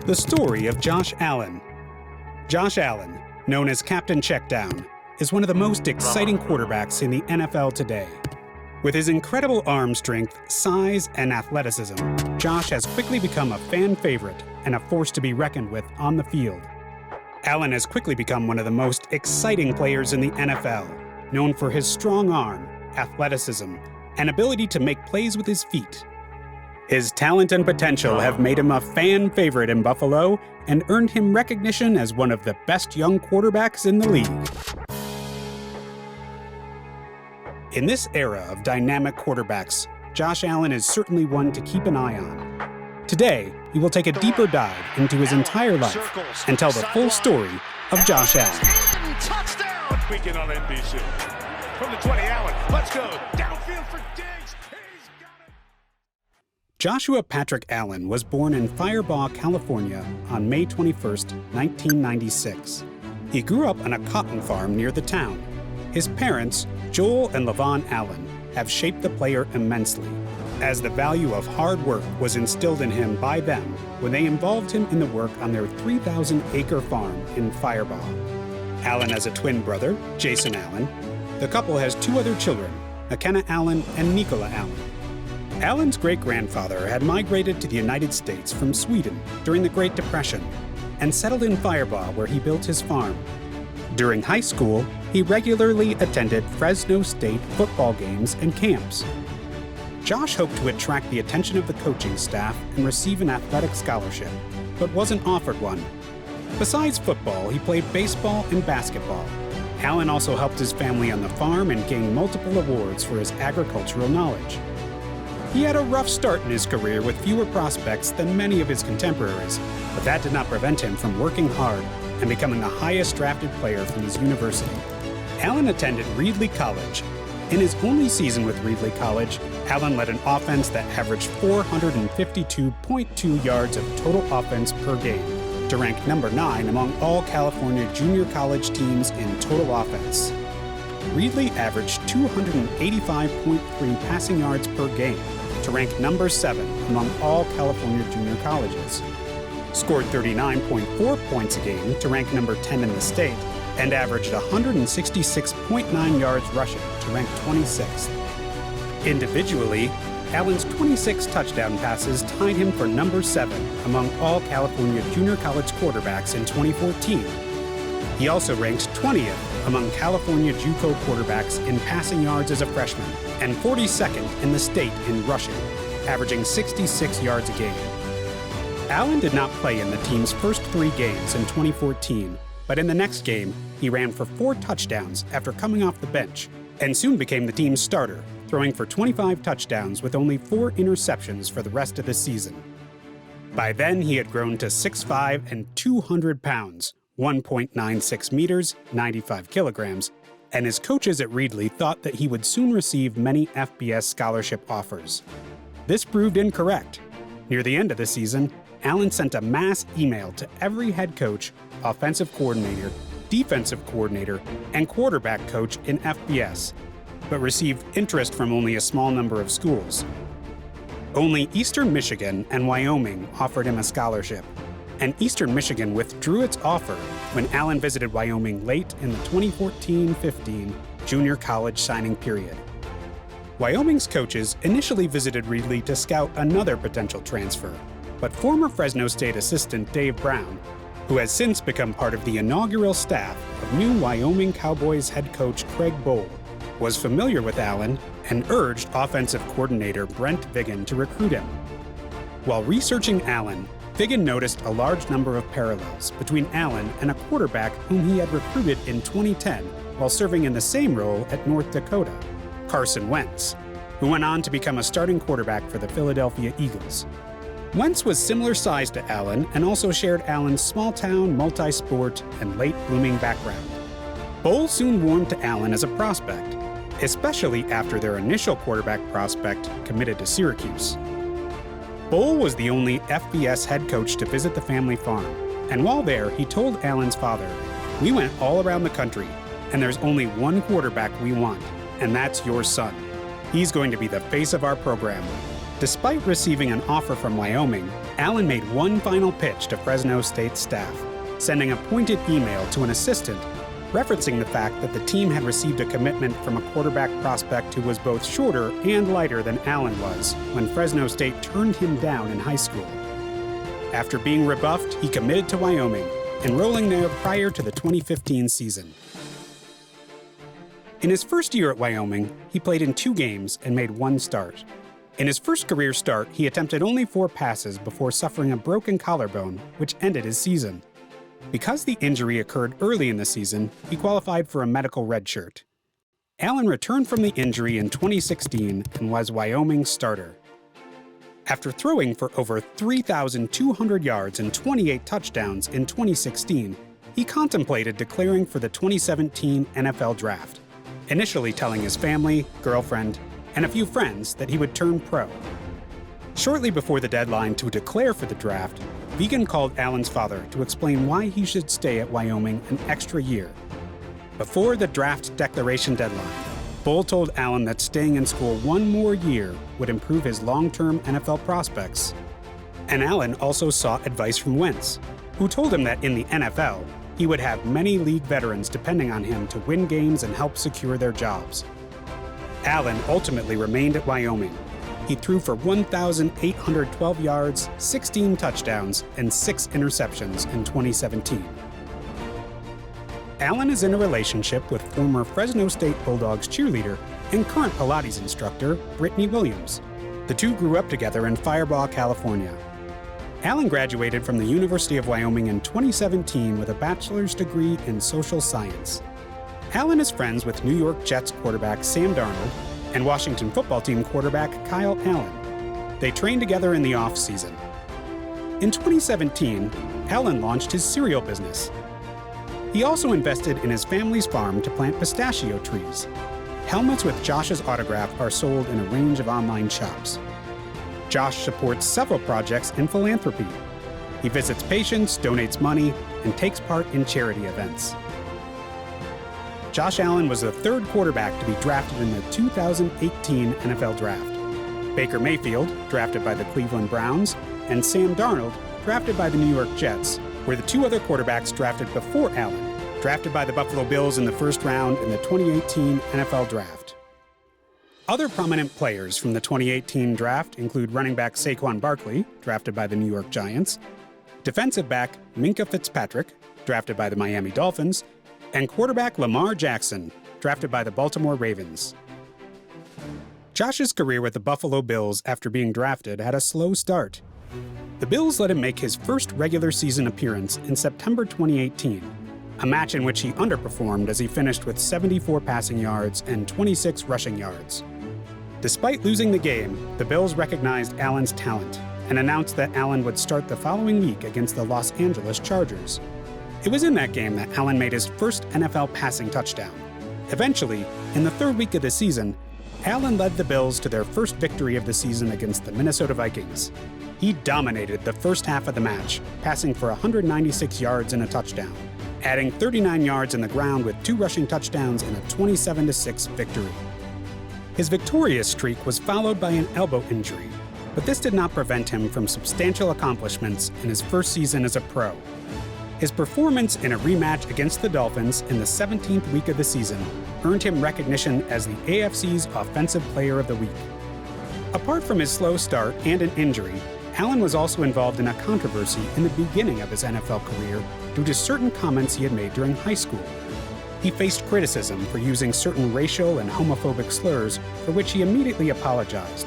The story of Josh Allen. Josh Allen, known as Captain Checkdown, is one of the most exciting quarterbacks in the NFL today. With his incredible arm strength, size, and athleticism, Josh has quickly become a fan favorite and a force to be reckoned with on the field. Allen has quickly become one of the most exciting players in the NFL, known for his strong arm, athleticism, and ability to make plays with his feet. His talent and potential have made him a fan favorite in Buffalo and earned him recognition as one of the best young quarterbacks in the league. In this era of dynamic quarterbacks, Josh Allen is certainly one to keep an eye on. Today, we will take a deeper dive into his entire life and tell the full story of Josh Allen. Touchdown! Weekend on NBC. From the 20, Allen. Let's go. Downfield for Diggs. He's got it. Joshua Patrick Allen was born in Firebaugh, California on May 21, 1996. He grew up on a cotton farm near the town. His parents, Joel and LaVon Allen, have shaped the player immensely, as the value of hard work was instilled in him by them when they involved him in the work on their 3,000-acre farm in Firebaugh. Allen has a twin brother, Jason Allen. The couple has two other children, McKenna Allen and Nicola Allen. Allen's great-grandfather had migrated to the United States from Sweden during the Great Depression and settled in Firebaugh, where he built his farm. During high school, he regularly attended Fresno State football games and camps. Josh hoped to attract the attention of the coaching staff and receive an athletic scholarship, but wasn't offered one. Besides football, he played baseball and basketball. Allen also helped his family on the farm and gained multiple awards for his agricultural knowledge. He had a rough start in his career with fewer prospects than many of his contemporaries, but that did not prevent him from working hard and becoming the highest drafted player from his university. Allen attended Reedley College. In his only season with Reedley College, Allen led an offense that averaged 452.2 yards of total offense per game, to rank number 9 among all California junior college teams in total offense. Reedley averaged 285.3 passing yards per game, to rank number 7 among all California junior colleges. Scored 39.4 points a game to rank number 10 in the state, and averaged 166.9 yards rushing to rank 26th. Individually, Allen's 26 touchdown passes tied him for number 7 among all California junior college quarterbacks in 2014. He also ranked 20th among California JUCO quarterbacks in passing yards as a freshman, and 42nd in the state in rushing, averaging 66 yards a game. Allen did not play in the team's first 3 games in 2014, but in the next game, he ran for 4 touchdowns after coming off the bench, and soon became the team's starter, throwing for 25 touchdowns with only 4 interceptions for the rest of the season. By then, he had grown to 6'5" and 200 pounds, 1.96 meters, 95 kilograms, and his coaches at Reedley thought that he would soon receive many FBS scholarship offers. This proved incorrect. Near the end of the season, Allen sent a mass email to every head coach, offensive coordinator, defensive coordinator, and quarterback coach in FBS, but received interest from only a small number of schools. Only Eastern Michigan and Wyoming offered him a scholarship, and Eastern Michigan withdrew its offer when Allen visited Wyoming late in the 2014-15 junior college signing period. Wyoming's coaches initially visited Reedley to scout another potential transfer, but former Fresno State assistant Dave Brown, who has since become part of the inaugural staff of new Wyoming Cowboys head coach Craig Bohl, was familiar with Allen and urged offensive coordinator Brent Vigen to recruit him. While researching Allen, Vigen noticed a large number of parallels between Allen and a quarterback whom he had recruited in 2010 while serving in the same role at North Dakota, Carson Wentz, who went on to become a starting quarterback for the Philadelphia Eagles. Wentz was similar size to Allen and also shared Allen's small-town, multi-sport, and late-blooming background. Bohl soon warmed to Allen as a prospect, especially after their initial quarterback prospect committed to Syracuse. Bohl was the only FBS head coach to visit the family farm, and while there, he told Allen's father, "We went all around the country, and there's only one quarterback we want, and that's your son. He's going to be the face of our program. Despite receiving an offer from Wyoming, Allen made one final pitch to Fresno State staff, sending a pointed email to an assistant referencing the fact that the team had received a commitment from a quarterback prospect who was both shorter and lighter than Allen was when Fresno State turned him down in high school. After being rebuffed, he committed to Wyoming, enrolling there prior to the 2015 season. In his first year at Wyoming, he played in 2 games and made 1 start. In his first career start, he attempted only 4 passes before suffering a broken collarbone, which ended his season. Because the injury occurred early in the season, he qualified for a medical redshirt. Allen returned from the injury in 2016 and was Wyoming's starter. After throwing for over 3,200 yards and 28 touchdowns in 2016, he contemplated declaring for the 2017 NFL Draft, initially telling his family, girlfriend, and a few friends that he would turn pro. Shortly before the deadline to declare for the draft, Vigen called Allen's father to explain why he should stay at Wyoming an extra year. Before the draft declaration deadline, Bull told Allen that staying in school 1 more year would improve his long-term NFL prospects. And Allen also sought advice from Wentz, who told him that in the NFL, he would have many league veterans depending on him to win games and help secure their jobs. Allen ultimately remained at Wyoming. He threw for 1,812 yards, 16 touchdowns, and 6 interceptions in 2017. Allen is in a relationship with former Fresno State Bulldogs cheerleader and current Pilates instructor, Brittany Williams. The two grew up together in Firebaugh, California. Allen graduated from the University of Wyoming in 2017 with a bachelor's degree in social science. Allen is friends with New York Jets quarterback Sam Darnold and Washington football team quarterback Kyle Allen. They trained together in the off-season. In 2017, Allen launched his cereal business. He also invested in his family's farm to plant pistachio trees. Helmets with Josh's autograph are sold in a range of online shops. Josh supports several projects in philanthropy. He visits patients, donates money, and takes part in charity events. Josh Allen was the 3rd quarterback to be drafted in the 2018 NFL Draft. Baker Mayfield, drafted by the Cleveland Browns, and Sam Darnold, drafted by the New York Jets, were the 2 other quarterbacks drafted before Allen, drafted by the Buffalo Bills in the 1st round in the 2018 NFL Draft. Other prominent players from the 2018 draft include running back Saquon Barkley, drafted by the New York Giants, defensive back Minkah Fitzpatrick, drafted by the Miami Dolphins, and quarterback Lamar Jackson, drafted by the Baltimore Ravens. Josh's career with the Buffalo Bills after being drafted had a slow start. The Bills let him make his first regular season appearance in September 2018, a match in which he underperformed as he finished with 74 passing yards and 26 rushing yards. Despite losing the game, the Bills recognized Allen's talent and announced that Allen would start the following week against the Los Angeles Chargers. It was in that game that Allen made his first NFL passing touchdown. Eventually, in the 3rd week of the season, Allen led the Bills to their first victory of the season against the Minnesota Vikings. He dominated the first half of the match, passing for 196 yards and a touchdown, adding 39 yards in the ground with 2 rushing touchdowns and a 27-6 victory. His victorious streak was followed by an elbow injury, but this did not prevent him from substantial accomplishments in his first season as a pro. His performance in a rematch against the Dolphins in the 17th week of the season earned him recognition as the AFC's Offensive Player of the Week. Apart from his slow start and an injury, Allen was also involved in a controversy in the beginning of his NFL career due to certain comments he had made during high school. He faced criticism for using certain racial and homophobic slurs, for which he immediately apologized,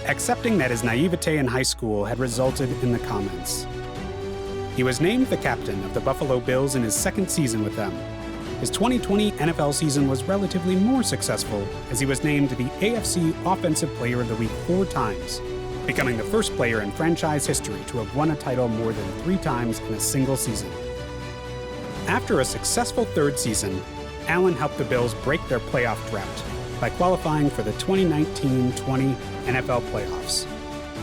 accepting that his naivete in high school had resulted in the comments. He was named the captain of the Buffalo Bills in his 2nd season with them. His 2020 NFL season was relatively more successful as he was named the AFC Offensive Player of the Week 4 times, becoming the first player in franchise history to have won a title more than 3 times in a single season. After a successful 3rd season, Allen helped the Bills break their playoff drought by qualifying for the 2019-20 NFL playoffs.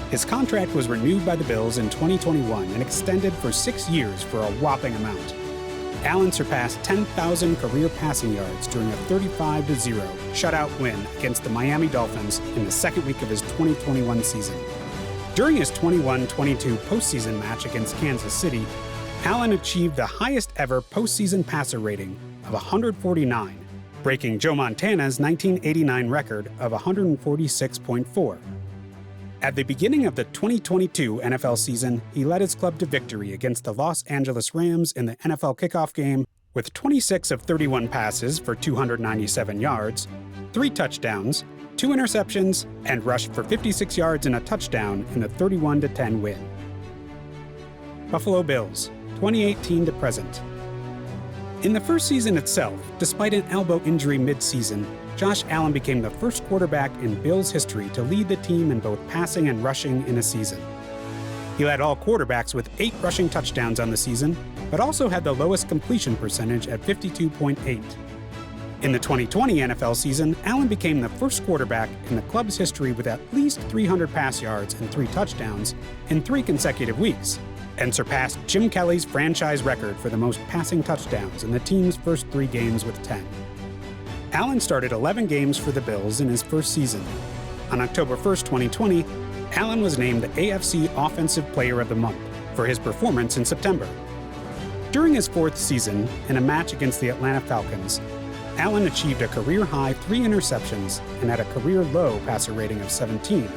His contract was renewed by the Bills in 2021 and extended for 6 years for a whopping amount. Allen surpassed 10,000 career passing yards during a 35-0 shutout win against the Miami Dolphins in the second week of his 2021 season. During his 21-22 postseason match against Kansas City, Allen achieved the highest ever postseason passer rating of 149, breaking Joe Montana's 1989 record of 146.4. At the beginning of the 2022 NFL season, he led his club to victory against the Los Angeles Rams in the NFL kickoff game with 26 of 31 passes for 297 yards, 3 touchdowns, 2 interceptions, and rushed for 56 yards and a touchdown in the 31-10 win. Buffalo Bills, 2018 to present. In the first season itself, despite an elbow injury mid-season, Josh Allen became the first quarterback in Bills history to lead the team in both passing and rushing in a season. He led all quarterbacks with 8 rushing touchdowns on the season, but also had the lowest completion percentage at 52.8. In the 2020 NFL season, Allen became the first quarterback in the club's history with at least 300 pass yards and 3 touchdowns in 3 consecutive weeks, and surpassed Jim Kelly's franchise record for the most passing touchdowns in the team's first 3 games with 10. Allen started 11 games for the Bills in his first season. On October 1, 2020, Allen was named the AFC Offensive Player of the Month for his performance in September. During his 4th season, in a match against the Atlanta Falcons, Allen achieved a career-high 3 interceptions and had a career-low passer rating of 17,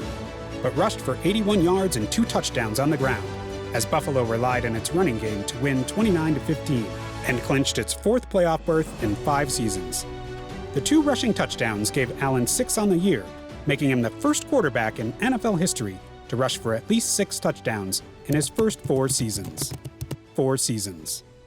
but rushed for 81 yards and 2 touchdowns on the ground, as Buffalo relied on its running game to win 29-15 and clinched its 4th playoff berth in 5 seasons. The 2 rushing touchdowns gave Allen 6 on the year, making him the first quarterback in NFL history to rush for at least 6 touchdowns in his first 4 seasons. 4 seasons.